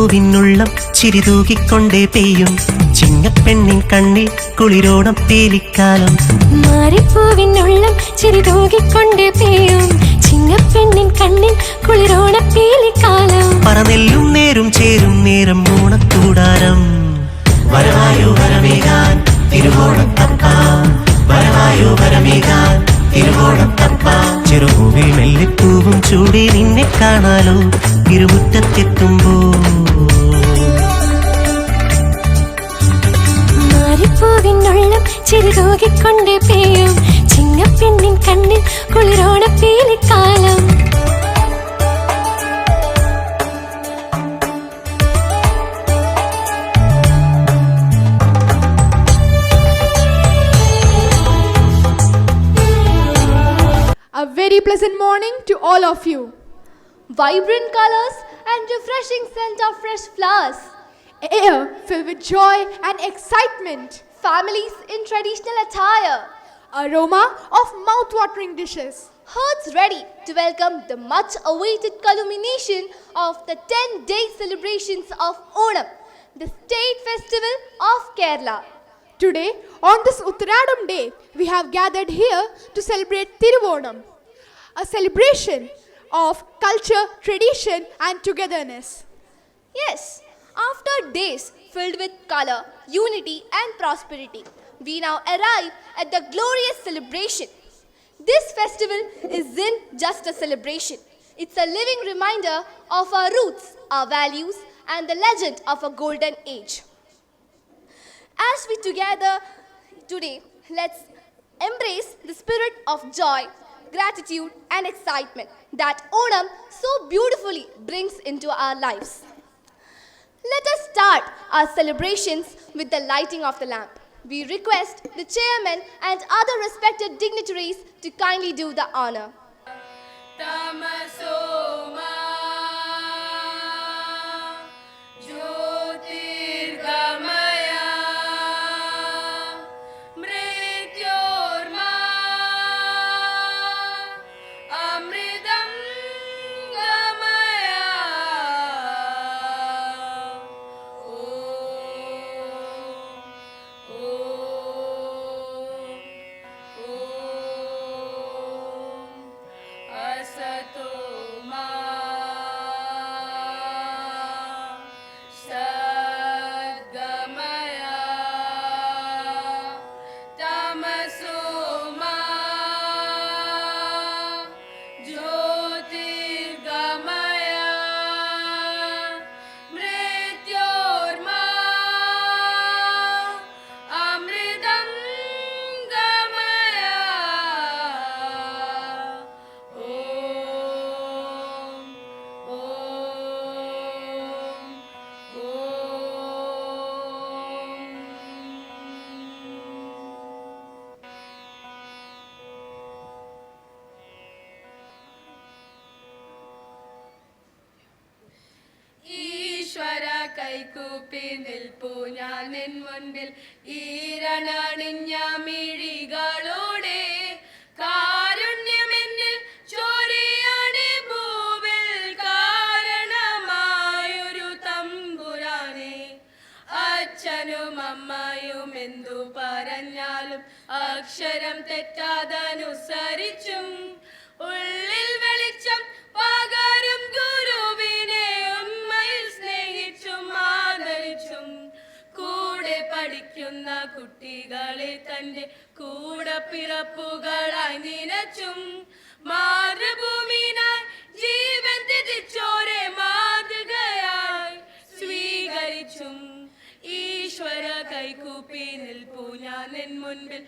മാറിപ്പൂവിനുള്ളം ചിരിതൂകിക്കൊണ്ടേ പെയ്യും ചിങ്ങപ്പെണ്ണിൻ കണ്ണിൽ കുളിരോണം പേലിക്കാലം. മാറിപ്പൂവിനുള്ളം ചിരിതൂകിക്കൊണ്ടേ പെയ്യും ചിങ്ങപ്പെണ്ണിൻ കണ്ണിൽ കുളിരോണം പേലിക്കാലം. പറനെല്ലും നേരും ചേരും നേരം ഓണക്കൂടാരം. വരവായോ വരമേകാൻ തിരുവോണം തപ്പാം, വരവായോ വരമേകാൻ തിരുവോണം തപ്പാം. ചെറുപൂവിൽ മെല്ലിപ്പൂവും ചൂടി നിന്നെ കാണാലോ ഇരുമുറ്റത്തെത്തുമ്പോ. മാറിപ്പൂവിനുള്ളം ചിരിതൂകിക്കൊണ്ടേ പെയ്യും ചിങ്ങപ്പെണ്ണിൻ കണ്ണിൽ കുളിരോണം പേലിക്കാലം. A very pleasant morning to all of you. Vibrant colors and refreshing scent of fresh flowers. Air filled with joy and excitement. Families in traditional attire. Aroma of mouth-watering dishes. Hearts ready to welcome the much-awaited culmination of the 10-day celebrations of Onam, the state festival of Kerala. Today, on this Uttaradam day, we have gathered here to celebrate Thiruvonam, a celebration of culture, tradition and togetherness. Yes, after days filled with color, unity and prosperity, we now arrive at the glorious celebration. This festival isn't just a celebration. It's a living reminder of our roots, our values and the legend of a golden age. As we together today, let's embrace the spirit of joy, gratitude and excitement that Onam so beautifully brings into our lives. Let us start our celebrations with the lighting of the lamp. We request the chairman and other respected dignitaries to kindly do the honor. Tamasoma Jyotirgamaya Mrityorma Amridam Gamaya. Asato ma sadgamaya tamaso ma jyotirgamaya mrityorma amridam gamaya. ഈശ്വര കൈകൂപ്പി നിൽപ്പൂ ഞാൻ നിൻ മുൻപിൽ ഈരണണിഞ്ഞ മിഴികളോടെ കാരുണ്യമെന്നിൽ ചോരിയാണി ഭൂവിൽ കാരണമായൊരു തമ്പുരാനെ. അച്ഛനും അമ്മയും എന്തു പറഞ്ഞാലും അക്ഷരം തെറ്റാതനുസരിച്ചും ഉള്ളിൽ വെളിച്ചം പകരും ഗുരുവിനെ ഉമ്മയിൽ സ്നേഹിച്ചും ആദരിച്ചും കൂടെ പഠിക്കുന്ന കുട്ടികളെ തന്റെ കൂടപ്പിറപ്പുകളായി നിനച്ചും മാതൃഭൂമിനായി ജീവൻ ത്യജിച്ചോരെ മാതൃകയായി സ്വീകരിച്ചും ഈശ്വര കൈകൂപ്പി നിൽപ്പൂ ഞാൻ നിൻ മുൻപിൽ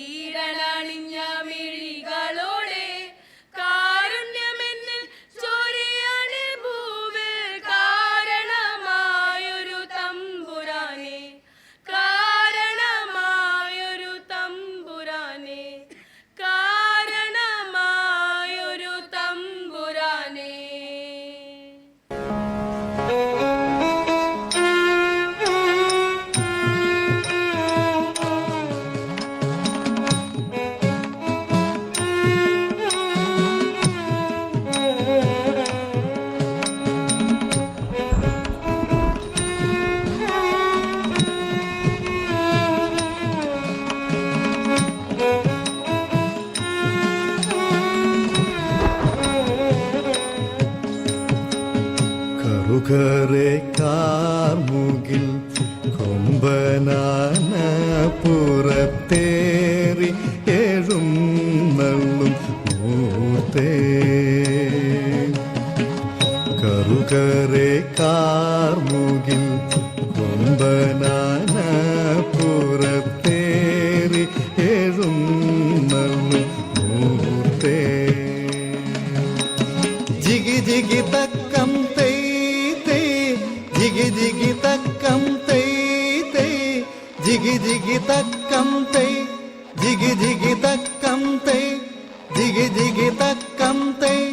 ഈരണണിഞ്ഞ മിഴികളോടെ കാരുണ്യമെന്നിൽ ചോരിയാണി ഭൂവിൽ കാരണമായൊരു തമ്പുരാനെ. കാരണമായൊരു തമ്പുരാനെ. കാരണമായൊരു തമ്പുരാനെ. കറുകറെ കാർമുകിൽ കൊമ്പനാന പുറത്തേറി എഴുന്നള്ളും മൂർത്തേ. കറുകറെ കാർമുകിൽ കൊമ്പനാന പുറത്തേറി എഴുന്നള്ളും മൂർത്തേ. ജിഗി ജിഗി തക്കം തെയ് തെയ് ജിഗി ജിഗി തക്കം തെയ് തെയ് ജിഗി ജിഗി തക്കം തെയ് ജിഗി ജിഗി തക്കം തെയ് ജിഗി ജിഗി തക്കം തെയ്.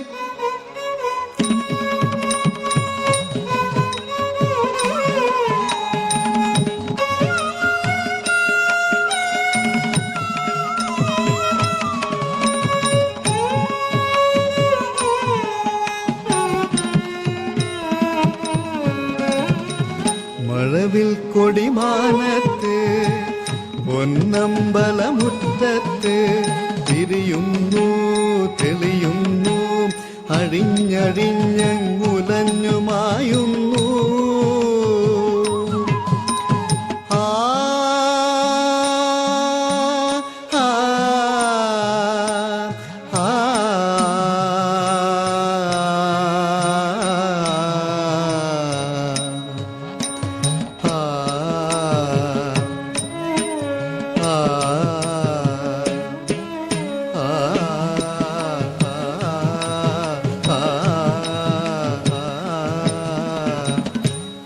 മഴവിൽ കൊടിമാനത്ത് പൊന്നമ്പലമുറ്റത്ത് തിരിയുന്നു തെളിയുന്നു അഴിഞ്ഞഴിഞ്ഞുലഞ്ഞുമായുന്നു. ആ ആ ആ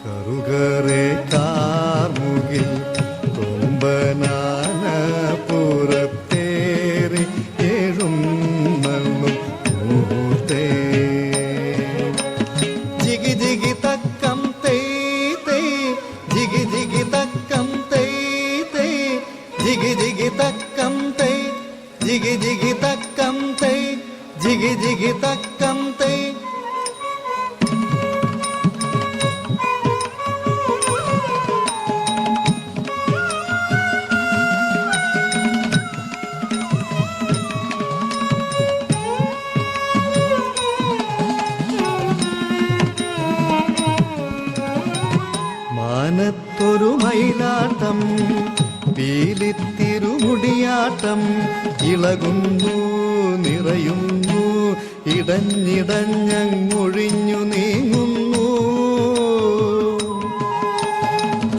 കറുകറെ കാർമുകിൽ കൊമ്പനാന പുറത്തേറി എഴുന്നള്ളും മൂർത്തേ. ജിഗി ജിഗി തക്കം തെയ് തെയ് ജിഗി ജിഗി തക്കം തെയ് തെയ് ജിഗി ജിഗി തക്കം തെയ് ജിഗി ജിഗി തക്കം തെയ് ജിഗി ജിഗി തക്കം തെയ്. മാനത്തൊരു മയിലാട്ടം പീലിത്തിരുമുടിയാട്ടം ഇളകുന്നു നിറയുന്നു ഇടഞ്ഞിടഞ്ഞങ്ങൊഴിഞ്ഞു നീങ്ങുന്നു.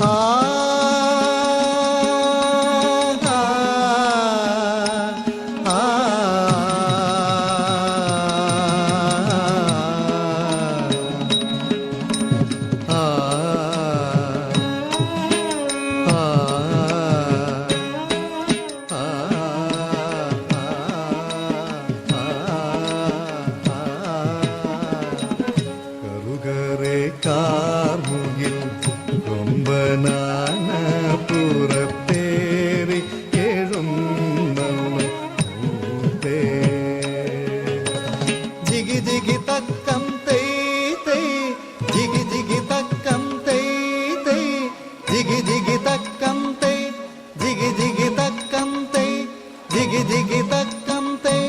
ആ ആ കറുകറെ കാർമുകിൽ കൊമ്പനാന പുറത്തേറി എഴുന്നള്ളും മൂർത്തേ. ജിഗി ജിഗി തക്കം തെയ് തെയ് ജിഗി ജിഗി തക്കം തെയ് തെയ് ജിഗി ജിഗി തക്കം തെയ് ജിഗി ജിഗി തക്കം തെയ് ജിഗി ജിഗി തക്കം തെയ്.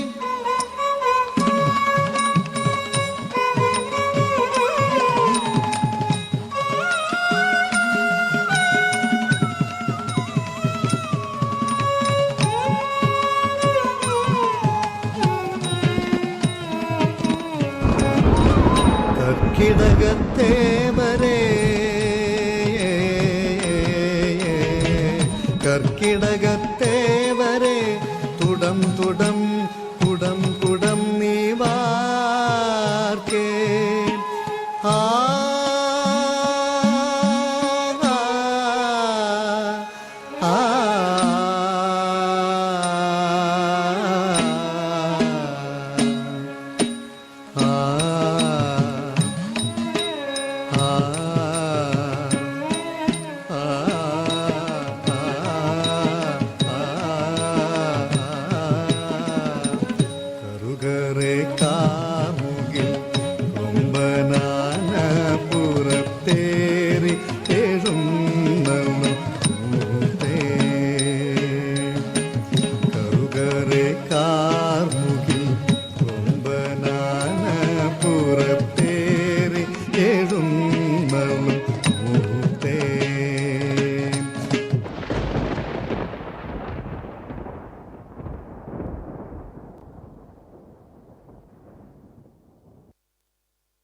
കർക്കിടകത്തേവരേ കർക്കിടകത്തേവരേ തുടം തുടം കുടം കുടം നീവാർക്കേ. ആ ആ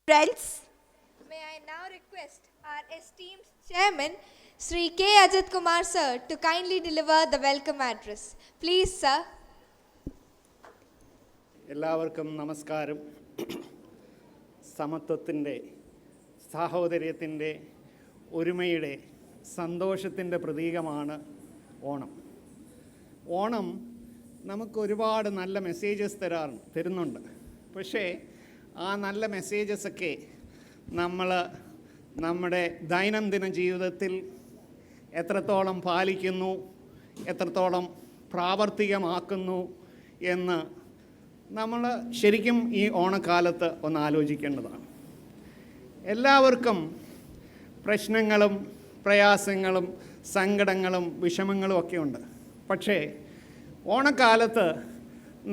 Friends, may I now request our esteemed chairman, Sri K. Ajit Kumar sir, to kindly deliver the welcome address. Please, sir. എല്ലാവർക്കും നമസ്കാരം. സമത്വത്തിൻ്റെ, സാഹോദര്യത്തിൻ്റെ, ഒരുമയുടെ, സന്തോഷത്തിൻ്റെ പ്രതീകമാണ് ഓണം. ഓണം നമുക്ക് ഒരുപാട് നല്ല മെസ്സേജസ് തരുന്നുണ്ട്. പക്ഷേ ആ നല്ല മെസ്സേജസൊക്കെ നമ്മൾ നമ്മുടെ ദൈനംദിന ജീവിതത്തിൽ എത്രത്തോളം പാലിക്കുന്നു, എത്രത്തോളം പ്രാവർത്തികമാക്കുന്നു എന്ന് നമ്മൾ ശരിക്കും ഈ ഓണക്കാലത്ത് ഒന്ന് ആലോചിക്കേണ്ടതാണ്. എല്ലാവർക്കും പ്രശ്നങ്ങളും പ്രയാസങ്ങളും സങ്കടങ്ങളും വിഷമങ്ങളും ഒക്കെ ഉണ്ട്. പക്ഷേ ഓണക്കാലത്ത്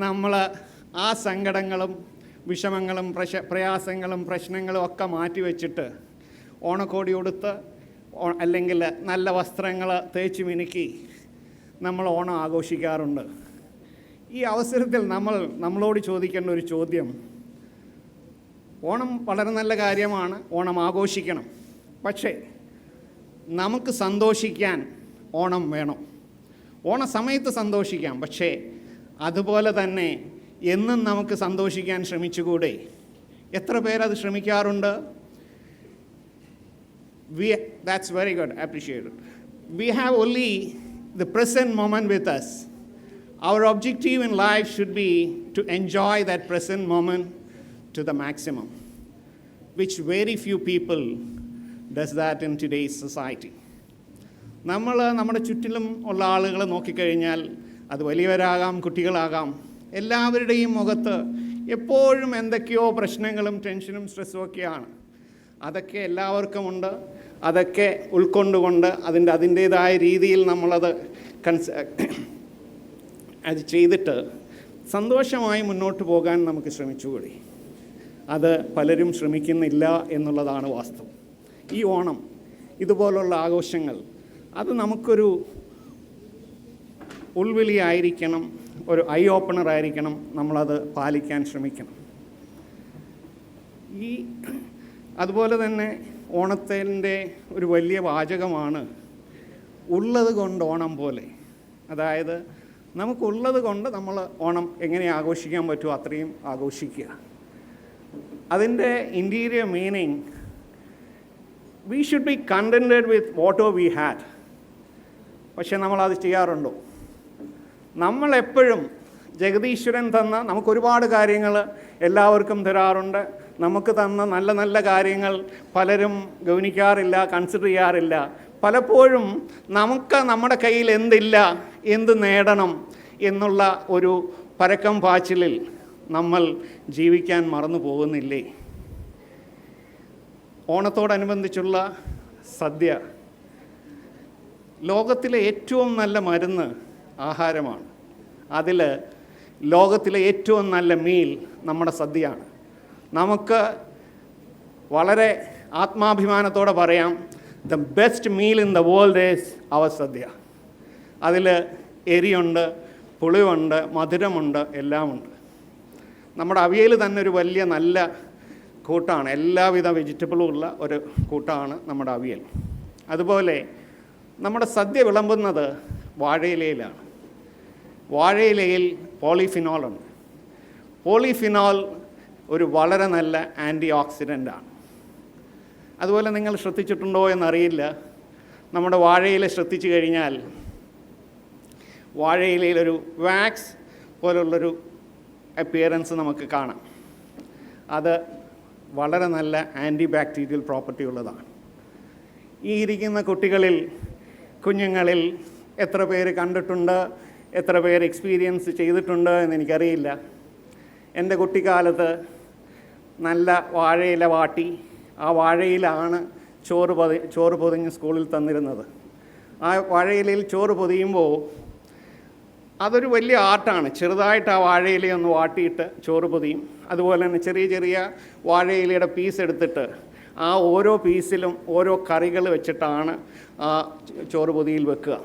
നമ്മൾ ആ സങ്കടങ്ങളും വിഷമങ്ങളും പ്രയാസങ്ങളും പ്രശ്നങ്ങളും ഒക്കെ മാറ്റിവെച്ചിട്ട് ഓണക്കോടി ഉടുത്ത് അല്ലെങ്കിൽ നല്ല വസ്ത്രങ്ങൾ തേച്ച് മിനുക്കി നമ്മൾ ഓണം ആഘോഷിക്കാറുണ്ട്. ഈ അവസരത്തിൽ നമ്മളോട് ചോദിക്കേണ്ട ഒരു ചോദ്യം, ഓണം വളരെ നല്ല കാര്യമാണ്, ഓണം ആഘോഷിക്കണം. പക്ഷേ നമുക്ക് സന്തോഷിക്കാൻ ഓണം വേണം. ഓണസമയത്ത് സന്തോഷിക്കാം, പക്ഷേ അതുപോലെ തന്നെ എന്നും നമുക്ക് സന്തോഷിക്കാൻ ശ്രമിച്ചുകൂടെ? എത്ര പേരത് ശ്രമിക്കാറുണ്ട്? That's very good, appreciated. We have only the present moment with us. Our objective in life should be to enjoy that present moment to the maximum, which very few people does that in today's society. നമ്മുടെ ചുറ്റിലും ഉള്ള ആളുകളെ നോക്കിക്കഴിഞ്ഞാൽ അത് വലിയവരാകാം, കുട്ടികളാകാം, എല്ലാവരുടെയും മുഖത്ത് എപ്പോഴും എന്തൊക്കെയോ പ്രശ്നങ്ങളും ടെൻഷനും സ്ട്രെസ്സും ഒക്കെയാണ്. അതൊക്കെ എല്ലാവർക്കുമുണ്ട്. അതൊക്കെ ഉൾക്കൊണ്ടുകൊണ്ട് അതിൻ്റേതായ രീതിയിൽ നമ്മളത് അത് ചെയ്തിട്ട് സന്തോഷമായി മുന്നോട്ട് പോകാൻ നമുക്ക് ശ്രമിച്ചുകൂടി. അത് പലരും ശ്രമിക്കുന്നില്ല എന്നുള്ളതാണ് വാസ്തവം. ഈ ഓണം, ഇതുപോലുള്ള ആഘോഷങ്ങൾ, അത് നമുക്കൊരു ഉൾവിളിയായിരിക്കണം, ഒരു ഐ ഓപ്പണർ ആയിരിക്കണം. നമ്മളത് പാലിക്കാൻ ശ്രമിക്കണം. അതുപോലെ തന്നെ ഓണത്തിൻ്റെ ഒരു വലിയ വാചകമാണ് ഉള്ളത് കൊണ്ട് ഓണം പോലെ. അതായത് നമുക്കുള്ളത് കൊണ്ട് നമ്മൾ ഓണം എങ്ങനെ ആഘോഷിക്കാൻ പറ്റുമോ അത്രയും ആഘോഷിക്കുക. അതിൻ്റെ interior meaning, we should be contented with what we had. പക്ഷേ നമ്മളത് ചെയ്യാറുണ്ടോ? നമ്മളെപ്പോഴും ജഗദീശ്വരൻ തന്ന നമുക്കൊരുപാട് കാര്യങ്ങൾ എല്ലാവർക്കും തരാറുണ്ട്. നമുക്ക് തന്ന നല്ല നല്ല കാര്യങ്ങൾ പലരും ഗൗനിക്കാറില്ല, കൺസിഡർ ചെയ്യാറില്ല. പലപ്പോഴും നമുക്ക് നമ്മുടെ കയ്യിൽ എന്തില്ല, എന്ത് നേടണം എന്നുള്ള ഒരു പരക്കം പാച്ചിലിൽ നമ്മൾ ജീവിക്കാൻ മറന്നു പോകുന്നില്ലേ? ഓണത്തോടനുബന്ധിച്ചുള്ള സദ്യ, ലോകത്തിലെ ഏറ്റവും നല്ല മരുന്ന് ആഹാരമാണ്. അതിൽ ലോകത്തിലെ ഏറ്റവും നല്ല മീൽ നമ്മുടെ സദ്യയാണ്. നമുക്ക് വളരെ ആത്മാഭിമാനത്തോടെ പറയാം, the best meal in the world is our sadya. അതിൽ എരിയുണ്ട്, പുളിയുണ്ട്, മധുരമുണ്ട്, എല്ലാമുണ്ട്. നമ്മുടെ അവിയൽ തന്നെ ഒരു വലിയ നല്ല കൂട്ടാണ്. എല്ലാവിധ വെജിറ്റബിളും ഉള്ള ഒരു കൂട്ടാണ് നമ്മുടെ അവിയൽ. അതുപോലെ നമ്മുടെ സദ്യ വിളമ്പുന്നത് വാഴയിലയിലാണ്. വാഴയിലയിൽ പോളിഫിനോളുണ്ട്. പോളിഫിനോൾ ഒരു വളരെ നല്ല ആൻറ്റി ഓക്സിഡൻ്റാണ്. അതുപോലെ നിങ്ങൾ ശ്രദ്ധിച്ചിട്ടുണ്ടോ എന്നറിയില്ല, നമ്മുടെ വാഴയില ശ്രദ്ധിച്ചു കഴിഞ്ഞാൽ വാഴയിലയിലൊരു വാക്സ് പോലുള്ളൊരു അപ്പിയറൻസ് നമുക്ക് കാണാം. അത് വളരെ നല്ല ആൻറ്റി ബാക്ടീരിയൽ പ്രോപ്പർട്ടി ഉള്ളതാണ്. ഈ ഇരിക്കുന്ന കുഞ്ഞുങ്ങളിൽ എത്ര പേര് കണ്ടിട്ടുണ്ട്, എത്ര പേര് എക്സ്പീരിയൻസ് ചെയ്തിട്ടുണ്ട് എന്നെനിക്കറിയില്ല. എൻ്റെ കുട്ടിക്കാലത്ത് നല്ല വാഴയില വാട്ടി, ആ വാഴയിലാണ് ചോറ് പൊതിഞ്ഞ് സ്കൂളിൽ തന്നിരുന്നത്. ആ വാഴയിലയിൽ ചോറ് പൊതിയുമ്പോൾ അതൊരു വലിയ ആർട്ടാണ്. ചെറുതായിട്ട് ആ വാഴയിലയൊന്ന് വാട്ടിയിട്ട് ചോറ് പൊതിയും. അതുപോലെ തന്നെ ചെറിയ ചെറിയ വാഴയിലയുടെ പീസ് എടുത്തിട്ട് ആ ഓരോ പീസിലും ഓരോ കറികൾ വെച്ചിട്ടാണ് ആ ചോറ് പൊതിയിൽ വെക്കുക.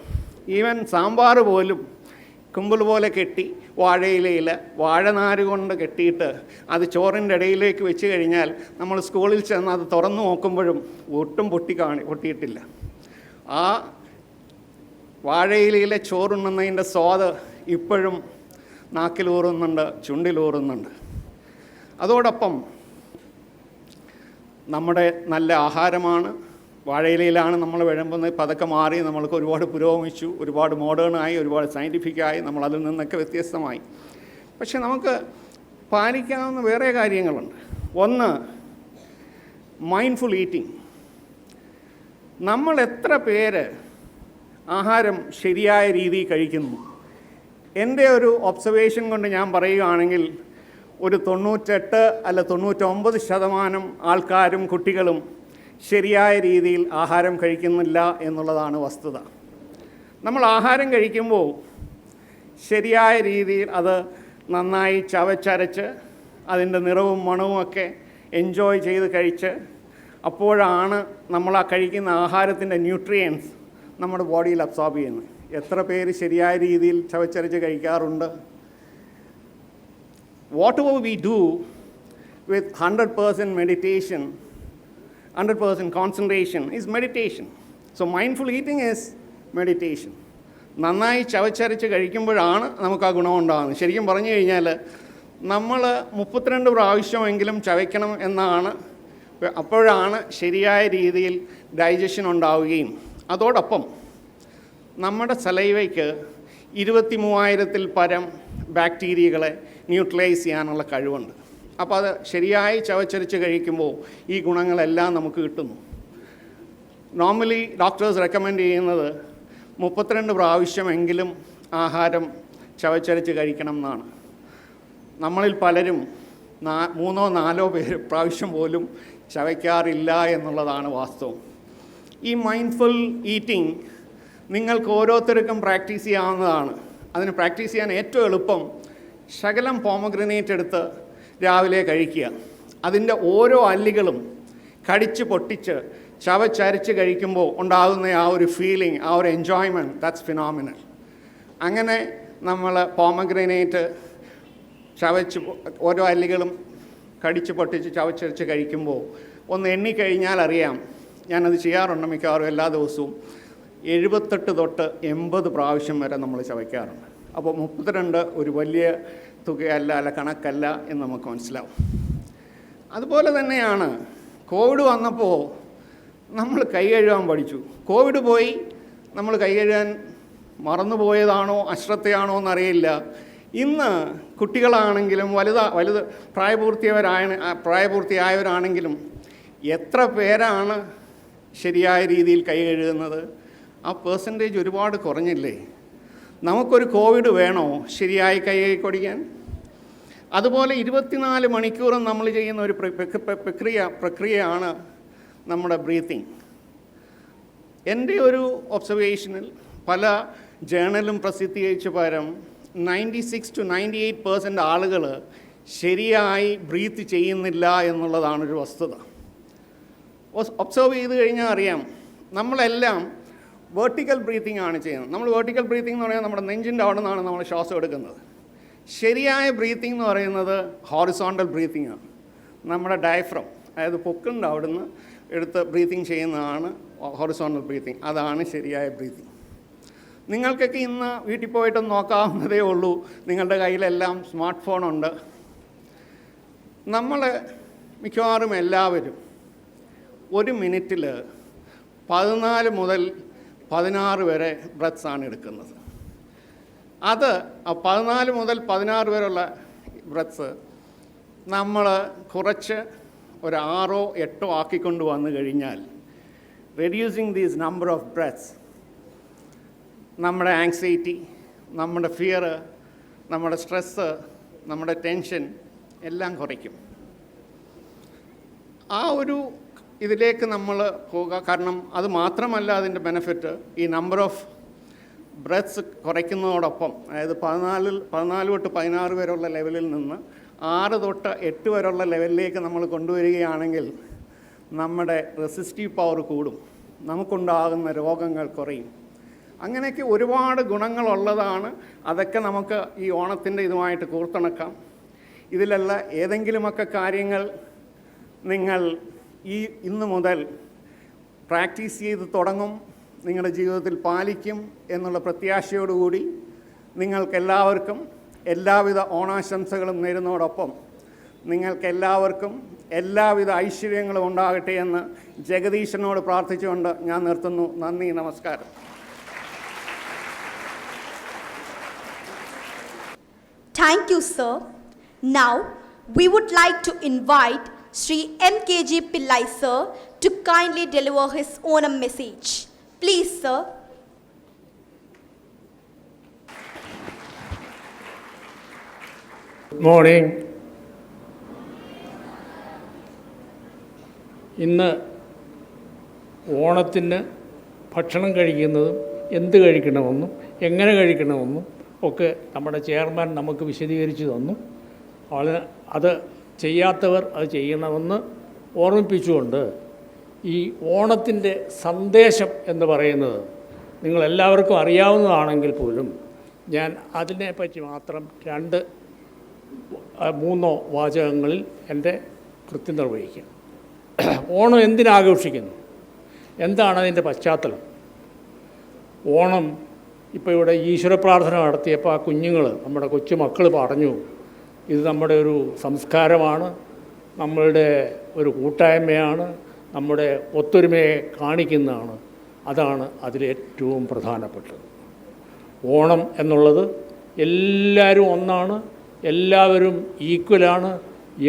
ഈവൻ സാമ്പാർ പോലും കുമ്പിൾ പോലെ കെട്ടി വാഴയിലയിൽ വാഴനാര് കൊണ്ട് കെട്ടിയിട്ട് അത് ചോറിൻ്റെ ഇടയിലേക്ക് വെച്ച് കഴിഞ്ഞാൽ നമ്മൾ സ്കൂളിൽ ചെന്ന് അത് തുറന്നു നോക്കുമ്പോഴും ഒട്ടും പൊട്ടിയിട്ടില്ല. ആ വാഴയിലയിലെ ചോറുണ്ണുന്നതിൻ്റെ സ്വാദ് ഇപ്പോഴും നാക്കിലൂറുന്നുണ്ട്, ചുണ്ടിലൂറുന്നുണ്ട്. അതോടൊപ്പം നമ്മുടെ നല്ല ആഹാരമാണ്. വാഴയിലയിലാണ് നമ്മൾ വിളമ്പുന്നത്. പതൊക്കെ മാറി നമ്മൾക്ക് ഒരുപാട് പുരോഗമിച്ചു, ഒരുപാട് മോഡേണായി, ഒരുപാട് സയൻറ്റിഫിക്കായി, നമ്മൾ അതിൽ നിന്നൊക്കെ വ്യത്യസ്തമായി. പക്ഷെ നമുക്ക് പാലിക്കാവുന്ന വേറെ കാര്യങ്ങളുണ്ട്. ഒന്ന്, മൈൻഡ്ഫുൾ ഈറ്റിംഗ്. നമ്മൾ എത്ര പേര് ആഹാരം ശരിയായ രീതിയിൽ കഴിക്കുന്നു? എൻ്റെ ഒരു ഒബ്സർവേഷൻ കൊണ്ട് ഞാൻ പറയുകയാണെങ്കിൽ ഒരു 98 അല്ല 99% ആൾക്കാരും കുട്ടികളും ശരിയായ രീതിയിൽ ആഹാരം കഴിക്കുന്നില്ല എന്നുള്ളതാണ് വസ്തുത. നമ്മൾ ആഹാരം കഴിക്കുമ്പോൾ ശരിയായ രീതിയിൽ അത് നന്നായി ചവച്ചരച്ച് അതിൻ്റെ നിറവും മണവുമൊക്കെ എൻജോയ് ചെയ്ത് കഴിച്ച് അപ്പോഴാണ് നമ്മൾ ആ കഴിക്കുന്ന ആഹാരത്തിൻ്റെ ന്യൂട്രിയൻസ് നമ്മുടെ ബോഡിയിൽ അബ്സോർബ് ചെയ്യുന്നത്. എത്ര പേര് ശരിയായ രീതിയിൽ ചവച്ചരച്ച് കഴിക്കാറുണ്ട്? Whatever we do with 100% meditation, 100% concentration is meditation. So mindful eating is meditation. നന്നായി ചവച്ചരച്ച് കഴിക്കുമ്പോഴാണ് നമുക്ക് ആ ഗുണം ഉണ്ടാകുന്നത്. ശരിക്കും പറഞ്ഞു കഴിഞ്ഞാൽ നമ്മൾ 32 പ്രാവശ്യമെങ്കിലും ചവയ്ക്കണം എന്നാണ്. അപ്പോഴാണ് ശരിയായ രീതിയിൽ ഡൈജഷൻ ഉണ്ടാവുകയും അതോടൊപ്പം നമ്മുടെ സലൈവയ്ക്ക് 23,000-ൽ പരം ബാക്ടീരിയകളെ ന്യൂട്രലൈസ് ചെയ്യാനുള്ള കഴിവുണ്ട്. അപ്പോൾ അത് ശരിയായി ചവച്ചരച്ച് കഴിക്കുമ്പോൾ ഈ ഗുണങ്ങളെല്ലാം നമുക്ക് കിട്ടുന്നു. നോർമലി ഡോക്ടേഴ്സ് റെക്കമെൻഡ് ചെയ്യുന്നത് 32 പ്രാവശ്യമെങ്കിലും ആഹാരം ചവച്ചരച്ച് കഴിക്കണം എന്നാണ്. നമ്മളിൽ പലരും 3-4 പ്രാവശ്യം പോലും ചവയ്ക്കാറില്ല എന്നുള്ളതാണ് വാസ്തവം. ഈ മൈൻഡ്ഫുൾ ഈറ്റിംഗ് നിങ്ങൾക്ക് ഓരോരുത്തർക്കും പ്രാക്ടീസ് ചെയ്യാവുന്നതാണ്. അതിന് പ്രാക്ടീസ് ചെയ്യാൻ ഏറ്റവും എളുപ്പം ശകലം പോമഗ്രനേറ്റ് എടുത്ത് രാവിലെ കഴിക്കുക. അതിൻ്റെ ഓരോ അല്ലികളും കടിച്ച് പൊട്ടിച്ച് ചവച്ചരച്ച് കഴിക്കുമ്പോൾ ഉണ്ടാകുന്ന ആ ഒരു ഫീലിംഗ്, ആ ഒരു എൻജോയ്മെൻറ്റ്, ദാറ്റ്സ് ഫിനോമിനൽ. അങ്ങനെ നമ്മൾ പോമഗ്രനേറ്റ് ചവച്ച് ഓരോ അല്ലികളും കടിച്ച് പൊട്ടിച്ച് ചവച്ചരച്ച് കഴിക്കുമ്പോൾ ഒന്ന് എണ്ണിക്കഴിഞ്ഞാൽ അറിയാം. ഞാനത് ചെയ്യാറുണ്ട് മിക്കവാറും എല്ലാ ദിവസവും. 78 തൊട്ട് 80 പ്രാവശ്യം വരെ നമ്മൾ ചവയ്ക്കാറുണ്ട്. അപ്പോൾ 32 ഒരു വലിയ തുകയല്ല, അല്ല കണക്കല്ല എന്ന് നമുക്ക് മനസ്സിലാവും. അതുപോലെ തന്നെയാണ് കോവിഡ് വന്നപ്പോൾ നമ്മൾ കൈ കഴുകാൻ പഠിച്ചു. കോവിഡ് പോയി, നമ്മൾ കൈ കഴുകാൻ മറന്നുപോയതാണോ അശ്രദ്ധയാണോ എന്നറിയില്ല. ഇന്ന് കുട്ടികളാണെങ്കിലും വലുത് പ്രായപൂർത്തിയായവരാണെങ്കിലും എത്ര പേരാണ് ശരിയായ രീതിയിൽ കൈ കഴുകുന്നത്? ആ പേഴ്സൻറ്റേജ് ഒരുപാട് കുറഞ്ഞില്ലേ? നമുക്കൊരു കോവിഡ് വേണോ ശരിയായി കൈ കൊടിക്കാൻ? അതുപോലെ 24 മണിക്കൂറും നമ്മൾ ചെയ്യുന്ന ഒരു പ്രക്രിയയാണ് നമ്മുടെ ബ്രീത്തിങ്. എൻ്റെ ഒരു ഒബ്സർവേഷനിൽ പല ജേണലും പ്രസിദ്ധീകരിച്ച പകരം 96-98% ആളുകൾ ശരിയായി ബ്രീത്ത് ചെയ്യുന്നില്ല എന്നുള്ളതാണൊരു വസ്തുത. ഒബ്സർവ് ചെയ്ത് കഴിഞ്ഞാൽ അറിയാം. നമ്മളെല്ലാം വേർട്ടിക്കൽ ബ്രീത്തിങ് ആണ് ചെയ്യുന്നത്. നമ്മൾ വേർട്ടിക്കൽ ബ്രീത്തിങ് എന്ന് പറയുന്നത് നമ്മുടെ നെഞ്ചിൻ്റെ അവിടെ നിന്നാണ് നമ്മൾ ശ്വാസം എടുക്കുന്നത്. ശരിയായ ബ്രീത്തിങ് എന്ന് പറയുന്നത് ഹോറിസോണ്ടൽ ബ്രീത്തിങ് ആണ്. നമ്മുടെ ഡയഫ്രം, അതായത് പൊക്കിൻ്റെ അവിടെ നിന്ന് എടുത്ത് ബ്രീത്തിങ് ചെയ്യുന്നതാണ് ഹോറിസോണ്ടൽ ബ്രീത്തിങ്. അതാണ് ശരിയായ ബ്രീത്തിങ്. നിങ്ങൾക്കൊക്കെ ഇന്ന് വീട്ടിൽ പോയിട്ട് നോക്കാവുന്നതേ ഉള്ളൂ. നിങ്ങളുടെ കയ്യിലെല്ലാം സ്മാർട്ട് ഫോണുണ്ട്. നമ്മൾ മിക്കവാറും എല്ലാവരും 1 മിനിറ്റിൽ 14 മുതൽ 16 വരെ ബ്രത്ത്സാണ് എടുക്കുന്നത്. അത് 14 മുതൽ 16 വരെയുള്ള ബ്രത്ത്സ് നമ്മൾ കുറച്ച് ഒരു 6 or 8 ആക്കിക്കൊണ്ട് വന്നു കഴിഞ്ഞാൽ reducing these number of breaths നമ്മുടെ ആങ്സൈറ്റി, നമ്മുടെ ഫിയർ, നമ്മുടെ സ്ട്രെസ്സ്, നമ്മുടെ ടെൻഷൻ എല്ലാം കുറയ്ക്കും. ആ ഒരു ഇതിലേക്ക് നമ്മൾ പോകുക. കാരണം അത് മാത്രമല്ല അതിൻ്റെ ബെനിഫിറ്റ്. ഈ നമ്പർ ഓഫ് ബ്രത്ത്സ് കുറയ്ക്കുന്നതോടൊപ്പം, അതായത് 14 തൊട്ട് 16 വരെയുള്ള ലെവലിൽ നിന്ന് 6 തൊട്ട് 8 വരെയുള്ള ലെവലിലേക്ക് നമ്മൾ കൊണ്ടുവരികയാണെങ്കിൽ നമ്മുടെ റെസിസ്റ്റീവ് പവർ കൂടും, നമുക്കുണ്ടാകുന്ന രോഗങ്ങൾ കുറയും. അങ്ങനെയൊക്കെ ഒരുപാട് ഗുണങ്ങളുള്ളതാണ്. അതൊക്കെ നമുക്ക് ഈ ഓണത്തിൻ്റെ ഇതുമായിട്ട് കോർത്തിണക്കാം. ഇതിലുള്ള ഏതെങ്കിലുമൊക്കെ കാര്യങ്ങൾ നിങ്ങൾ ഇന്ന് മുതൽ പ്രാക്ടീസ് ചെയ്ത് തുടങ്ങും, നിങ്ങളുടെ ജീവിതത്തിൽ പാലിക്കും എന്നുള്ള പ്രത്യാശയോടുകൂടി നിങ്ങൾക്കെല്ലാവർക്കും എല്ലാവിധ ഓണാശംസകളും നേരുന്നതോടൊപ്പം നിങ്ങൾക്കെല്ലാവർക്കും എല്ലാവിധ ഐശ്വര്യങ്ങളും ഉണ്ടാകട്ടെ എന്ന് ജഗദീശനോട് പ്രാർത്ഥിച്ചുകൊണ്ട് ഞാൻ നിർത്തുന്നു. നന്ദി, നമസ്കാരം. Thank you, sir. Now, we would like to invite Sri M.K.G. Pillai, sir, to kindly deliver his Onam message. Please, sir. Good morning. ഇന്ന് ഓണത്തിന് ഭക്ഷണം കഴിക്കുന്നതും എന്ത് കഴിക്കണമെന്നും എങ്ങനെ കഴിക്കണമെന്നും ഒക്കെ നമ്മുടെ ചെയർമാൻ നമുക്ക് വിശദീകരിച്ചു തന്നു. അത് ചെയ്യാത്തവർ അത് ചെയ്യണമെന്ന് ഓർമ്മിപ്പിച്ചുകൊണ്ട് ഈ ഓണത്തിൻ്റെ സന്ദേശം എന്ന് പറയുന്നത് നിങ്ങളെല്ലാവർക്കും അറിയാവുന്നതാണെങ്കിൽ പോലും ഞാൻ അതിനെപ്പറ്റി മാത്രം 2-3 വാചകങ്ങളിൽ എൻ്റെ കൃത്യം നിർവഹിക്കുക. ഓണം എന്തിനാഘോഷിക്കുന്നു? എന്താണ് അതിൻ്റെ പശ്ചാത്തലം? ഓണം ഇപ്പോൾ ഇവിടെ ഈശ്വര പ്രാർത്ഥന നടത്തിയപ്പോൾ ആ കുഞ്ഞുങ്ങൾ, നമ്മുടെ കൊച്ചുമക്കൾ പറഞ്ഞു, ഇത് നമ്മുടെ ഒരു സംസ്കാരമാണ്, നമ്മളുടെ ഒരു കൂട്ടായ്മയാണ്, നമ്മുടെ ഒത്തൊരുമയെ കാണിക്കുന്നതാണ്. അതാണ് അതിലേറ്റവും പ്രധാനപ്പെട്ടത്. ഓണം എന്നുള്ളത് എല്ലാവരും ഒന്നാണ്, എല്ലാവരും ഈക്വലാണ്,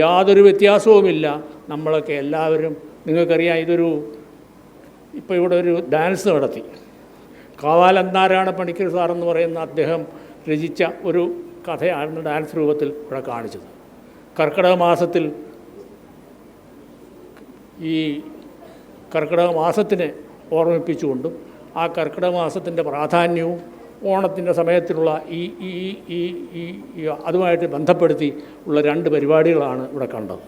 യാതൊരു വ്യത്യാസവുമില്ല. നമ്മളൊക്കെ എല്ലാവരും, നിങ്ങൾക്കറിയാം, ഇപ്പോൾ ഇവിടെ ഒരു ഡാൻസ് നടത്തി. കാവാലന്താരാണ് പണിക്കർ സാറെന്ന് പറയുന്ന അദ്ദേഹം രചിച്ച ഒരു കഥയാണ് ഡാൻസ് രൂപത്തിൽ ഇവിടെ കാണിച്ചത്. കർക്കിടക മാസത്തിൽ ഈ കർക്കിടക മാസത്തിനെ ഓർമ്മിപ്പിച്ചുകൊണ്ടും ആ കർക്കിടക മാസത്തിൻ്റെ പ്രാധാന്യവും ഓണത്തിൻ്റെ സമയത്തിലുള്ള അതുമായിട്ട് ബന്ധപ്പെടുത്തി ഉള്ള 2 പരിപാടികളാണ് ഇവിടെ കണ്ടത്.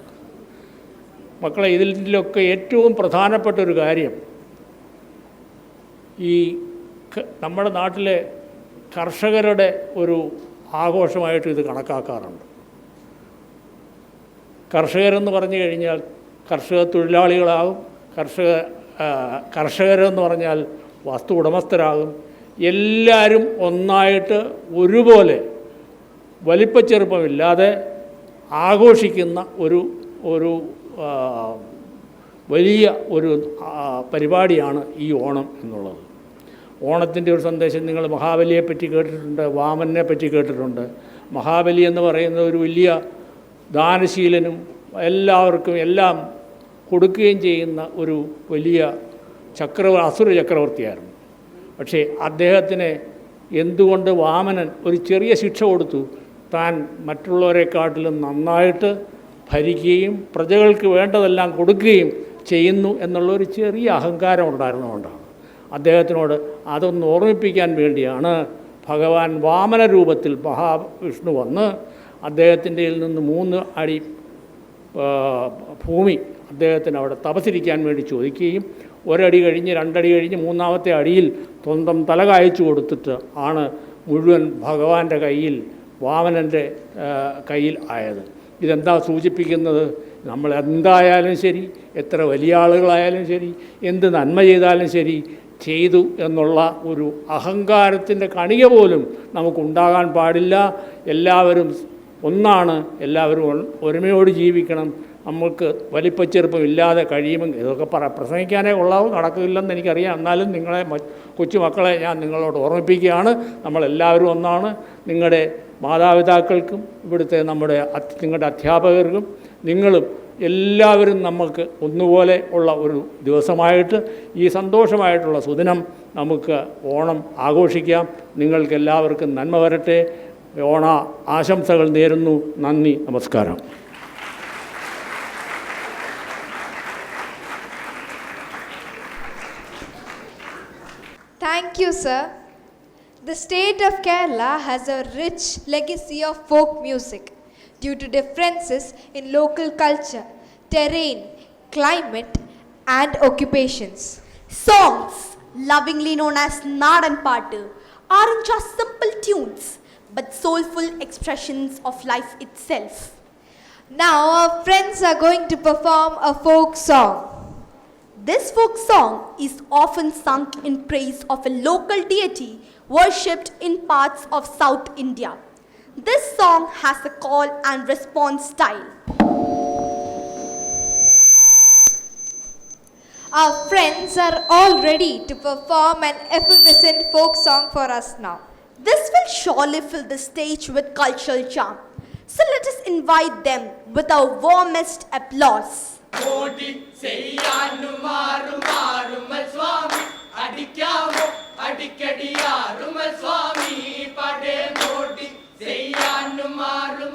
മക്കളെ, ഇതിലൊക്കെ ഏറ്റവും പ്രധാനപ്പെട്ട ഒരു കാര്യം ഈ നമ്മുടെ നാട്ടിലെ കർഷകരുടെ ഒരു ആഘോഷമായിട്ട് ഇത് കണക്കാക്കാറുണ്ട്. കർഷകരെന്ന് പറഞ്ഞു കഴിഞ്ഞാൽ കർഷക തൊഴിലാളികളാകും, കർഷകരെന്ന് പറഞ്ഞാൽ വസ്തു ഉടമസ്ഥരാകും. എല്ലാവരും ഒന്നായിട്ട് ഒരുപോലെ വലിപ്പച്ചെറുപ്പമില്ലാതെ ആഘോഷിക്കുന്ന ഒരു വലിയ ഒരു പരിപാടിയാണ് ഈ ഓണം എന്നുള്ളത്. ഓണത്തിൻ്റെ ഒരു സന്ദേശം നിങ്ങൾ മഹാബലിയെ പറ്റി കേട്ടിട്ടുണ്ട്, വാമനെ പറ്റി കേട്ടിട്ടുണ്ട്. മഹാബലി എന്ന് പറയുന്ന ഒരു വലിയ ദാനശീലനും എല്ലാവർക്കും എല്ലാം കൊടുക്കുകയും ചെയ്യുന്ന ഒരു വലിയ അസുര ചക്രവർത്തിയായിരുന്നു. പക്ഷേ അദ്ദേഹത്തിന് എന്തുകൊണ്ട് വാമനൻ ഒരു ചെറിയ ശിക്ഷ കൊടുത്തു? താൻ മറ്റുള്ളവരെക്കാട്ടിലും നന്നായിട്ട് ഭരിക്കുകയും പ്രജകൾക്ക് വേണ്ടതെല്ലാം കൊടുക്കുകയും ചെയ്യുന്നു എന്നുള്ളൊരു ചെറിയ അഹങ്കാരം ഉണ്ടായിരുന്നുകൊണ്ടാണ്. അദ്ദേഹത്തിനോട് അതൊന്ന് ഓർമ്മിപ്പിക്കാൻ വേണ്ടിയാണ് ഭഗവാൻ വാമന രൂപത്തിൽ മഹാവിഷ്ണു വന്ന് അദ്ദേഹത്തിൻ്റെ നിന്ന് 3 അടി ഭൂമി അദ്ദേഹത്തിന് അവിടെ തപസ്സിരിക്കാൻ വേണ്ടി ചോദിക്കുകയും 1 അടി കഴിഞ്ഞ് 2 അടി കഴിഞ്ഞ് 3-ാമത്തെ അടിയിൽ സ്വന്തം തല കായച്ചു കൊടുത്തിട്ട് ആണ് മുഴുവൻ ഭഗവാന്റെ കയ്യിൽ, വാമനൻ്റെ കയ്യിൽ ആയത്. ഇതെന്താ സൂചിപ്പിക്കുന്നത്? നമ്മൾ എന്തായാലും ശരി, എത്ര വലിയ ആളുകളായാലും ശരി, എന്ത് നന്മ ചെയ്താലും ശരി, ചെയ്തു എന്നുള്ള ഒരു അഹങ്കാരത്തിൻ്റെ കണിക പോലും നമുക്കുണ്ടാകാൻ പാടില്ല. എല്ലാവരും ഒന്നാണ്, എല്ലാവരും ഒരുമയോട് ജീവിക്കണം. നമുക്ക് വലിപ്പച്ചെറുപ്പമില്ലാതെ കഴിയുമെങ്കിൽ ഇതൊക്കെ പ്രസംഗിക്കാനേ കൊള്ളാവും, നടക്കില്ലെന്ന് എനിക്കറിയാം. എന്നാലും നിങ്ങളെ കൊച്ചുമക്കളെ ഞാൻ നിങ്ങളോട് ഓർമ്മിപ്പിക്കുകയാണ്, നമ്മളെല്ലാവരും ഒന്നാണ്. നിങ്ങളുടെ മാതാപിതാക്കൾക്കും ഇവിടുത്തെ നിങ്ങളുടെ അധ്യാപകർക്കും നിങ്ങളും എല്ലാവരും നമുക്ക് ഒന്നുപോലെ ഉള്ള ഒരു ദിവസമായിട്ട് ഈ സന്തോഷമായിട്ടുള്ള സുദിനം നമുക്ക് ഓണം ആഘോഷിക്കാം. നിങ്ങൾക്കെല്ലാവർക്കും നന്മ വരട്ടെ. ഓണ ആശംസകൾ നേരുന്നു. നന്ദി, നമസ്കാരം. Thank you, sir. The state of Kerala has a rich legacy of folk music due to differences in local culture, terrain, climate, and occupations. Songs lovingly known as Nadan Paattu, aren't just simple tunes, but soulful expressions of life itself. Now our friends are going to perform a folk song. This folk song is often sung in praise of a local deity worshipped in parts of South India. This song has a call and response style. Our friends are all ready to perform an effervescent folk song for us now. This will surely fill the stage with cultural charm. So let us invite them with our warmest applause. മോടി ചെയ്യാനു മാറുമൽ സ്വാമി അടിക്കാമോ അടിക്കടിയാറുമൽ സ്വാമി പടേ മോടി ചെയ്യാനു മാറുമൽ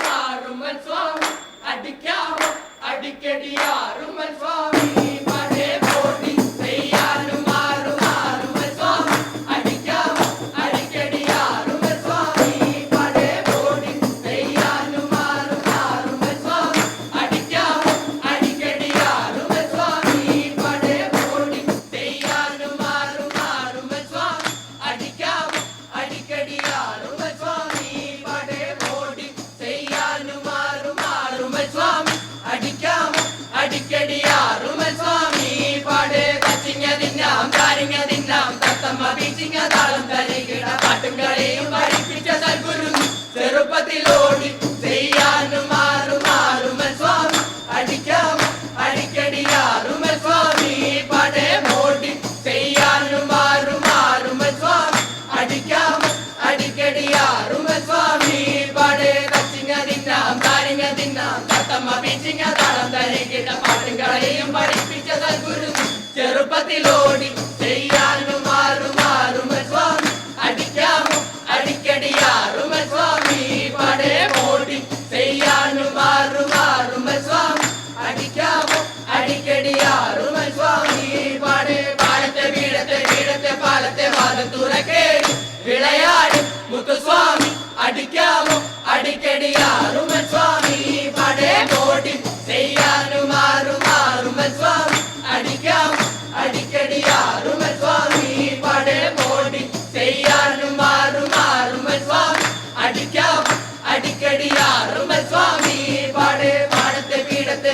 സ്വാമി അടിക്കാമോ അടിക്കടിയാറുമൽ സ്വാമി പടേ മോടി ചെയ്യാനു മാറുമൽ സ്വാമി അടിക്കാമോ അടിക്കടിയാറുമൽ സ്വാമി പടേ മോടി ചെയ്യാനു മാറുമൽ സ്വാമി അടിക്കാമോ അടിക്കടിയാറുമൽ സ്വാമി പടേ മോടി ചെയ്യാനു മാറുമൽ സ്വാമി അടിക്കാമോ അടിക്കടിയാറുമൽ സ്വാമി പടേ മോടി ചെയ്യാനു മാറുമൽ സ്വാമി അടിക്കാമോ അടിക്കടിയാറുമൽ സ്വാമി പടേ കച്ചിങ്ങ തിന്നാം കാരിങ്ങ തിന്നാം തത്തമ്മ ബീച്ചിങ്ങ താളം തരികിട പാട്ടും കളിയും പഠിപ്പിച്ച സദ്ഗുരു ചെറുപ്പത്തിലോടി ചെയ്യാനു മാറുമൽ സ്വാമി അടിക്കാമോ അടിക്കടിയാറുമൽ സ്വാമി പടേ മോടി ചെയ്യാനു മാറുമൽ സ്വാമി അടിക്കാമോ അടിക്കടിയാറുമൽ സ്വാമി പടേ കച്ചിങ്ങ തിന്നാം കാരിങ്ങ തിന്നാം തത്തമ്മ ബീച്ചിങ്ങ താളം തരികിട പാട്ടും കളിയും പഠിപ്പിച്ച സദ്ഗുരു ചെറുപ്പത്തിലോടി ചെയ്യാനു മാറുമൽ സ്വാമി അടിക്കാമോ അടിക്കടിയാറുമൽ സ്വാമി പടേ മോടി ചെയ്യാനു മാറുമൽ സ്വാമി അടിക്കാമോ അടിക്കടിയാറുമൽ സ്വാമി പടേ പാടത്തെ വീടത്തെ പാലത്തെ വാദം തുറക്കേടി വിളയാടി മുത്തുസ്വാമി അടിക്കാമോ അടിക്കടിയാറുമൽ സ്വാമി പടേ മോടി ചെയ്യാനു മാറുമൽ സ്വാമി അടിക്കാമോ അടിക്കടിയാറുമൽ സ്വാമി പടേ മോടി ചെയ്യാനു മാറുമൽ സ്വാമി അടിക്കാമോ അടിക്കടിയാറുമൽ സ്വാമി പടേ പാടത്തെ വീടത്തെ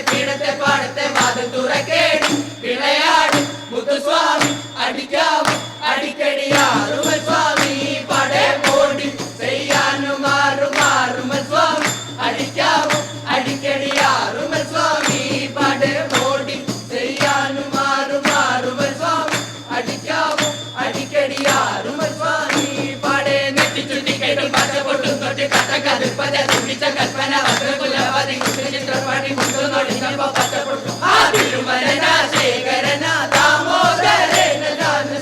പാടത്തെ വാദം തുറക്കേടി വിളയാടി മുത്തുസ്വാമി അടിക്കാമോ അടിക്കടിയാറുമൽ സ്വാമി പടേ മോടി ചെയ്യാനു മാറുമൽ സ്വാമി അടിക്കാമോ അടിക്കടിയാറുമൽ സ്വാമി പടേ മോടി ചെയ്യാനു മാറുമൽ സ്വാമി അടിക്കാമോ അടിക്കടിയാറുമൽ സ്വാമി പടേ നെറ്റിച്ചുറ്റി കേട്ടും പച്ചപ്പൊട്ടും തൊട്ടി കഥകൽപ്പന തുമ്പിച്ച കൽപ്പന വസ്ത്രകുലവാദി ചിത്രപാടി മുട്ടുനൊടിഞ്ഞപ്പോ പച്ചപ്പൊട്ടു ആ തിരുമലന ശേഖരന ദാമോദരന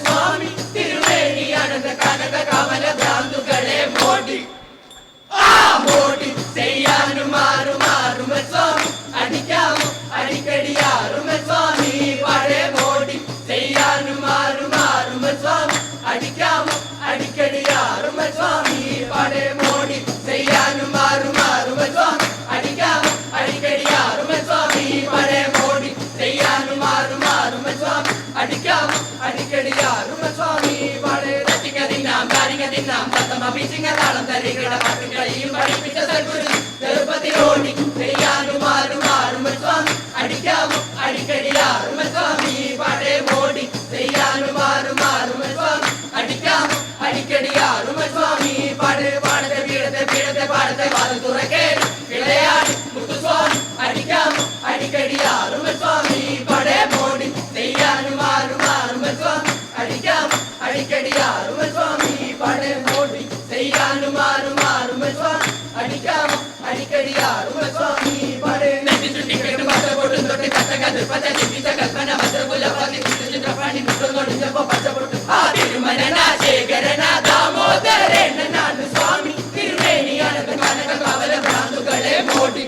സ്വാമി തിരുവേണിയാനന്ദ കനക കമല ഭ്രാന്തുകളെ മോടി ആ മോടി ചെയ്യാനു മാറുമൽ സ്വാമി അടിക്കാമോ അടിക്കടിയാറുമൽ സ്വാമി പടേ മോടി ചെയ്യാനു മാറുമൽ സ്വാമി അടിക്കാമോ അടിക്കടിയാറുമൽ സ്വാമി പടേ മോടി ചെയ്യാനു മാറുമൽ സ്വാമി അടിക്കാമോ അടിക്കടിയാറുമൽ സ്വാമി പടേ മോടി ചെയ്യാനു മാറുമൽ സ്വാമി അടിക്കാമോ അടിക്കടിയാറുമൽ സ്വാമി പടേ രത്തിങ്ങ തിന്നാം കാരിങ്ങ തിന്നാം തത്തമ്മ ബീച്ചിങ്ങ താളം തരികിട പാട്ടും കളിയും പഠിപ്പിച്ച സദ്ഗുരു ചെറുപ്പത്തിലോടി ചെയ്യാനു മാറുമൽ സ്വാമി അടിക്കാമോ അടിക്കടിയാറുമൽ സ്വാമി പടേ മോടി ചെയ്യാനു മാറുമൽ സ്വാമി അടിക്കാമോ അടിക്കടിയാറുമൽ സ്വാമി പടേ പാടത്തെ വീടത്തെ പാടത്തെ വാദം തുറക്കേടി വിളയാടി മുത്തുസ്വാമി അടിക്കാമോ അടിക്കടിയാറുമൽ സ്വാമി പടേ മോടി ചെയ്യാനു മാറുമൽ സ്വാമി അടിക്കാമോ അടിക്കടിയാറുമൽ സ്വാമി പടേ മോടി ചെയ്യാനു മാറുമൽ സ്വാമി അടിക്കാമോ അടിക്കടിയാറുമൽ സ്വാമി പടേ നെറ്റിച്ചുറ്റി കേട്ടും പച്ചപ്പൊട്ടും തൊട്ടി കഥകൽപ്പന ചിന്തിച്ച കൽപ്പന വസ്ത്രകുലവാദി ചിത്രപാടി മുട്ടുനൊടിഞ്ഞപ്പോ പച്ചപ്പൊട്ടു ആ തിരുമലന ശേഖരന ദാമോദരന സ്വാമി തിരുവേണിയാനന്ദ കനക കമല ഭ്രാന്തുകളെ മോടി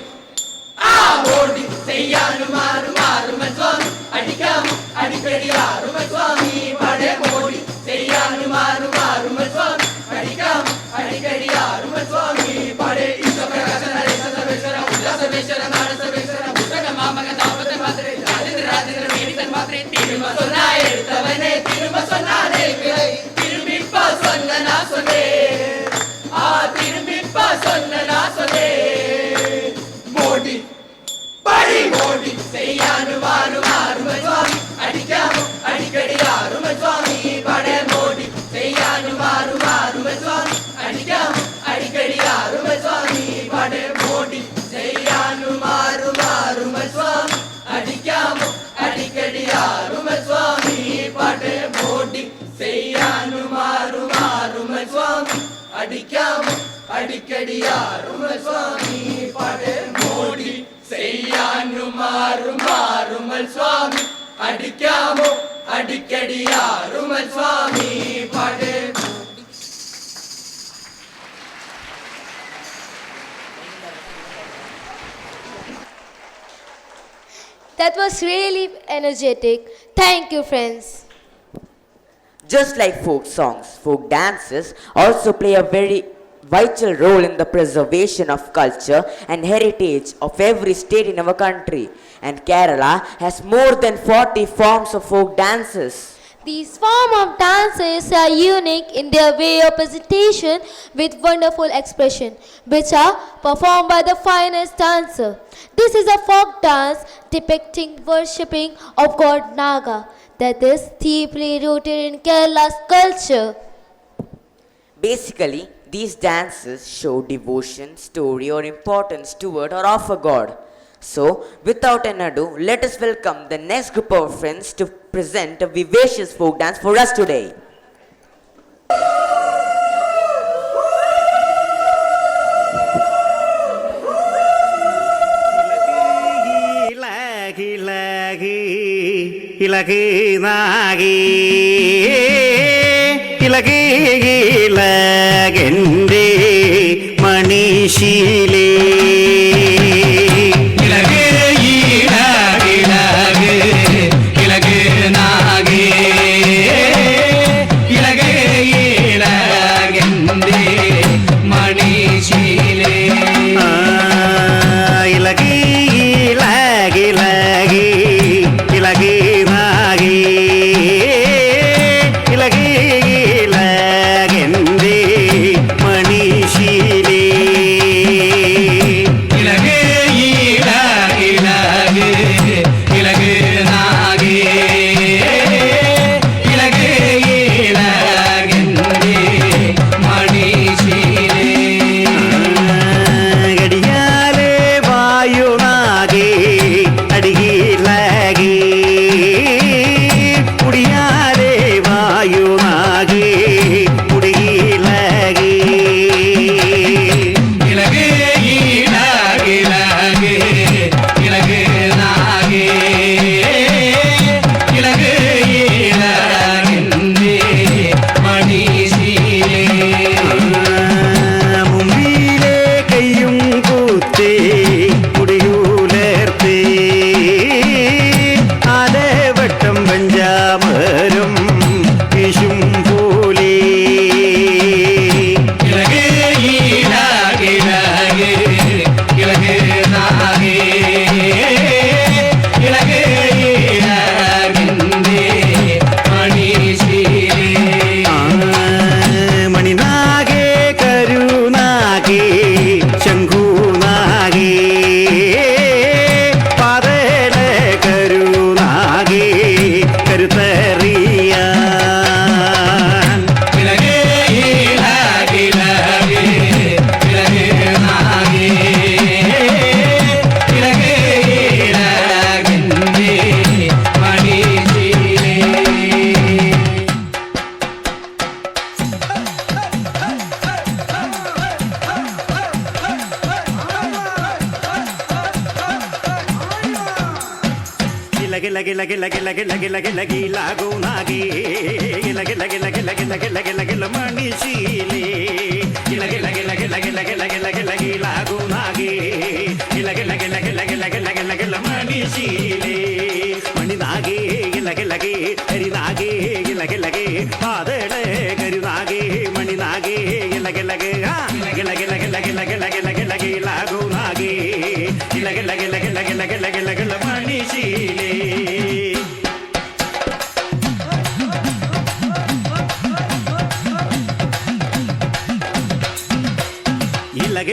ആ മോടി ചെയ്യാനു മാറുമൽ സ്വാമി അടിക്കാമോ അടിക്കടിയാറുമൽ സ്വാമി പടേ മോടി ചെയ്യാനു മാറുമൽ സ്വാമി അടിക്കാമോ അടിക്കടിയാറുമൽ സ്വാമി പടേ ഈശ്വരപ്രകാശന സർവേശ്വര ഉല്ലാസവേശ്വര നാടസവേശ്വര പുസ്തക മാമക താപത്തെ മാത്രേ രാജേന്ദ്ര മേടിതൻ മാത്രേ തിരുമ സൊന്നാ എടുത്തവനെ തിരുമ സൊന്നാലേ ചൊല്ലടാ സ്വദേ മോടി പടി മോടി ചെയ്യാനുമാറുമാറുമ സ്വാമി അടിക്കാമോ അടിക്കടിയാറുമ സ്വാമി പടേ മോടി ചെയ്യാനുമാറുമാറുമ സ്വാമി അടിക്കാമോ അടിക്കടിയാറുമ സ്വാമി പടേ മോടി ചെയ്യാനുമാറുമാറുമ സ്വാമി അടിക്കാമോ അടിക്കടിയാറുമ സ്വാമി പടേ മോടി ചെയ്യാനുമാറുമാറുമ സ്വാമി അടിക്കാമോ അടിക്കടിയാറുമ സ്വാമി പടേ മോടി ചെയ്യാനുമാറുമാറുമൽ സ്വാമി അടിക്കാമോ അടിക്കടിയാറുമൽ സ്വാമി പടേ. That was really energetic. Thank you, friends. Just like folk songs, folk dances also play a very vital role in the preservation of culture and heritage of every state in our country. And Kerala has more than 40 forms of folk dances. These forms of dances are unique in their way of presentation with wonderful expression, which are performed by the finest dancer. This is a folk dance depicting worshipping of god Naga that is deeply rooted in Kerala's culture. Basically, these dances show devotion, story or importance toward or of a god. So, without an ado, let us welcome the next group of friends to present a vivacious folk dance for us today. ഇലകി Nagi ഇലകി ഇലകെന്റെ മണിശീലേ ഇലകേ ഇലകേ ഇലകേ നാഗേ ഇലകേ ഇലകെന്റെ മണിശീലേ ഇലകി ഇലകി ഇലകി ഇലകി Nagi ഇലകി ഇലകെന്റെ മണിശീലേ ഇലകേ ഇലകേ ഇലകേ നാഗേ ഇലകേ ഇലകെന്റെ മണിശീലേ ഗടിയാലേ വായുനാഗേ അടിയിലകി കുടിയാലേ വായുനാഗേ കുടിയിലകി ഇലകേ ഇലകേ ഇലകേ നാഗേ ഇലകേ ഇലകെന്റെ മണിശീലേ മുമ്പിലെ കയ്യും കൂത്തേ കുടിയൂലർത്തേ ആലവട്ടം പഞ്ചാമരം വിഷും പോലെ ഇലകേ ഇലകേ ഇലകേ നാഗേ ഇലകേ ഇലകെന്റെ മണിശീലേ മണിനാഗേ കരുനാഗേ ശംഖുനാഗേ പാതല കരുനാഗേ കരുത്തറിയാൻ ഇലകേ ഇലകേ ഇലകേ നാഗേ ഇലകേ ഇലകെന്റെ മണിശീലേ lagi lagi lagi lagi lagi lagi lagi lagi lagu nagi lagi lagi lagi lagi lagi lagi lagi lamani sile lagi lagi lagi lagi lagi lagi lagi lagi lagu nagi lagi lagi lagi lagi lagi lagi lagi lamani sile mani nagi lagi lagi hari nagi lagi lagi padale kari nagi mani nagi lagi lagi lagi lagi lagi lagi lagi lagi lagi lagi lagu nagi lagi lagi lagi lagi lagi lagi lagi lamani sile ഇലകി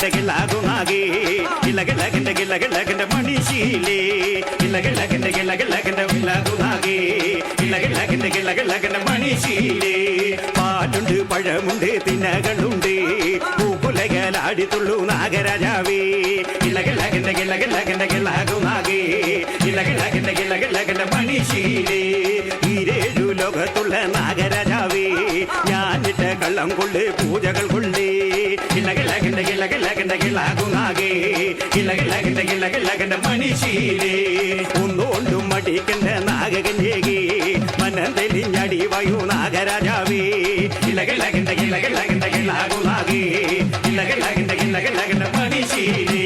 കിളകിളാകുനാകെ കിളകിളകിന്റെ മണിശീലേ കിളകിളകിന്റെ കിളകുനാകെ കിളകിളകിന്റെ മണിശീലേ പാലുണ്ട് പഴമുണ്ട് തിന്നകളുണ്ട് പൂക്കുലകലാടിത്തുള്ളൂ നാഗരാജാവേ കിളകിളകിന്റെ കിളകുനാകെ കിളകിളകിന്റെ മണിശീലേ ഈരേഴു ലോകത്തുള്ള നാഗരാജാവേ ഞാനിട്ട കള്ളം കൊള്ളേ പൂജകൾ കൊള്ളേ കിളകിളകിന്റെ കിളകുനാകെ കിളകിളകിന്റെ മണിശീലേ ഒന്നുകൊണ്ടും മടിക്കണ്ട നാഗകന്യകേ മനം തെളിഞ്ഞടി വയു നാഗരാജാവേ കിളകിളകിന്റെ കിളകുനാകെ കിളകിളകിന്റെ മണിശീലേ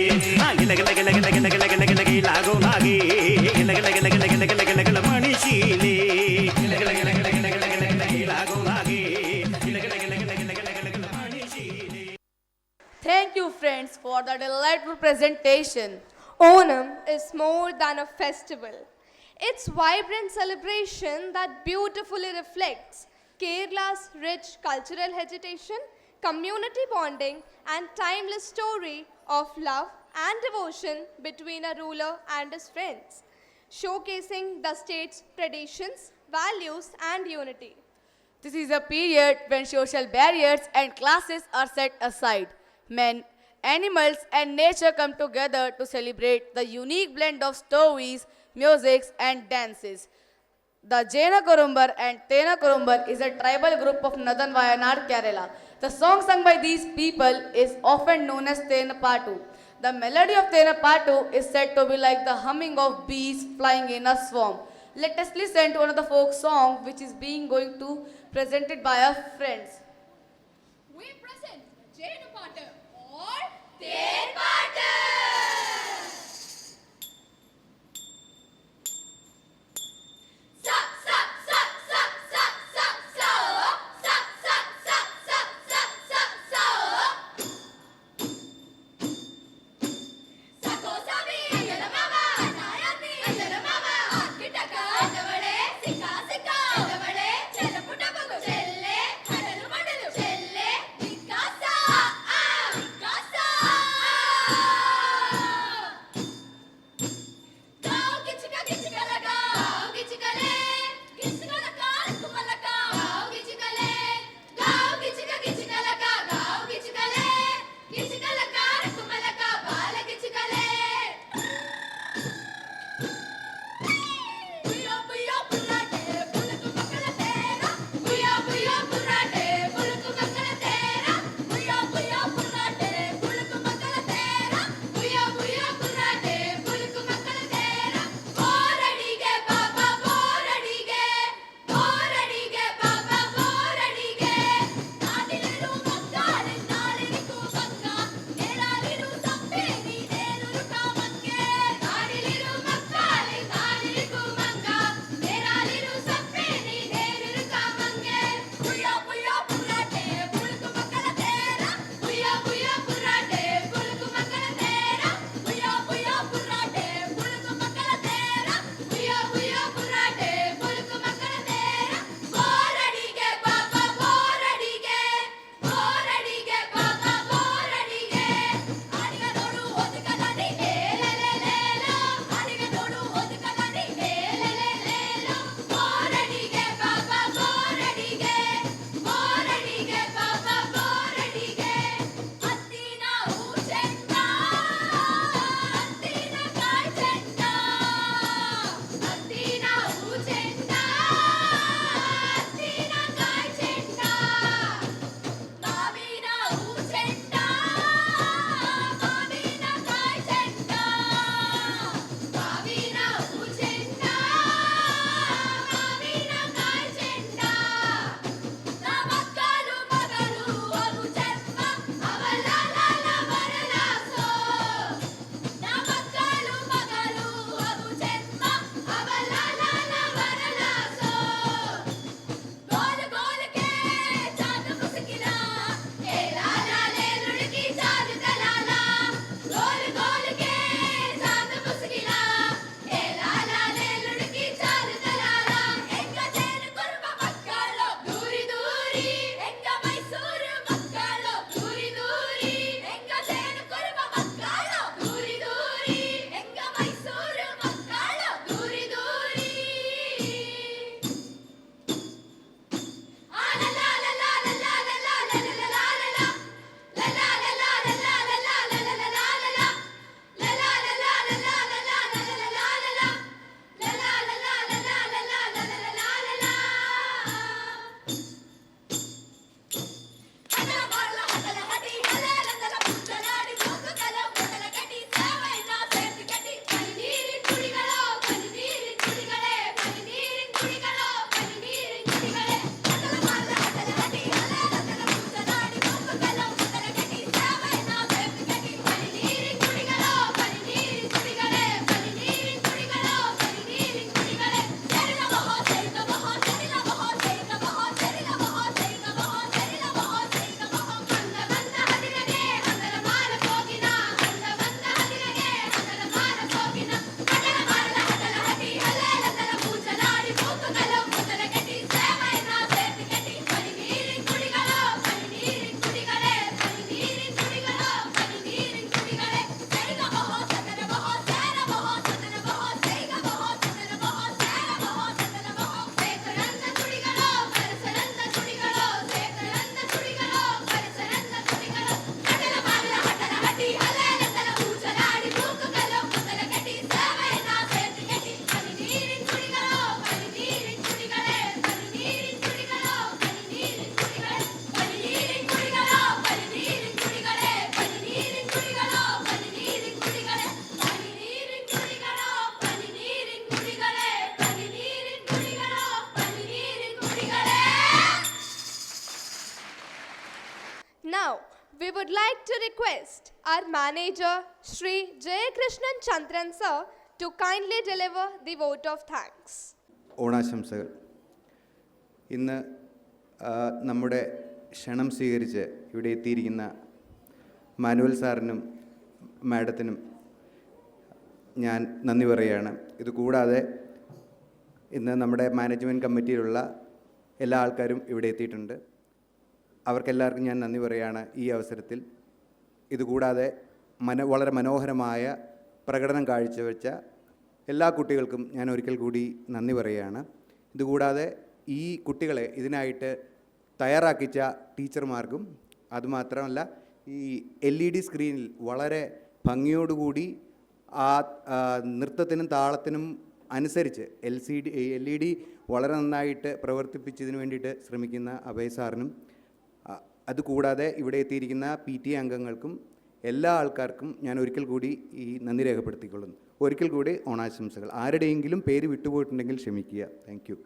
കിളകുനാകെ കിളകിളകിന്റെ മണിശീലേ Thank you, friends, for the delightful presentation. Onam is more than a festival. It's vibrant celebration that beautifully reflects Kerala's rich cultural heritage, community bonding, and timeless story of love and devotion between a ruler and his friends, showcasing the state's traditions, values, and unity. This is a period when social barriers and classes are set aside. Men, animals, and nature come together to celebrate the unique blend of stories, music, and dances. The Jaina Kurumbar and Tena Kurumbar is a tribal group of northern Wayanad, Kerala. The song sung by these people is often known as Tena Patu. The melody of Tena Patu is said to be like the humming of bees flying in a swarm. Let us listen to one of the folk songs which is being going to presented by our friends. We present Jaina Patu or Ten Patu. request our manager Shri Jayakrishnan Chandran sir to kindly deliver the vote of thanks. ഓണാശംസകൾ. ഇന്ന് നമ്മുടെ ക്ഷണം സ്വീകരിച്ച് ഇവിടെ എത്തിയിരിക്കുന്ന manual സാറിനും മാഡത്തിനും ഞാൻ നന്ദി പറയുകയാണ്. ഇതുകൂടാതെ ഇന്ന് നമ്മുടെ മാനേജ്മെൻറ്റ് കമ്മിറ്റിയിലുള്ള എല്ലാ ആൾക്കാരും ഇവിടെ എത്തിയിട്ടുണ്ട്. അവർക്കെല്ലാവർക്കും ഞാൻ നന്ദി പറയുകയാണ് ഈ അവസരത്തിൽ. ഇതുകൂടാതെ വളരെ മനോഹരമായ പ്രകടനം കാഴ്ചവെച്ച എല്ലാ കുട്ടികൾക്കും ഞാൻ ഒരിക്കൽ കൂടി നന്ദി പറയുകയാണ്. ഇതുകൂടാതെ ഈ കുട്ടികളെ ഇതിനായിട്ട് തയ്യാറാക്കിച്ച ടീച്ചർമാർക്കും, അതുമാത്രമല്ല ഈ LED സ്ക്രീനിൽ വളരെ ഭംഗിയോടുകൂടി ആ നൃത്തത്തിനും താളത്തിനും അനുസരിച്ച് LED വളരെ നന്നായിട്ട് പ്രവർത്തിപ്പിച്ചതിന് വേണ്ടിയിട്ട് ശ്രമിക്കുന്ന അഭയ് സാറിനും, അതുകൂടാതെ ഇവിടെ എത്തിയിരിക്കുന്ന PTA അംഗങ്ങൾക്കും എല്ലാ ആൾക്കാർക്കും ഞാൻ ഒരിക്കൽ കൂടി ഈ നന്ദി രേഖപ്പെടുത്തിക്കൊള്ളുന്നു. ഒരിക്കൽ കൂടി ഓണാശംസകൾ. ആരുടെയെങ്കിലും പേര് വിട്ടുപോയിട്ടുണ്ടെങ്കിൽ ക്ഷമിക്കുക. Thank you.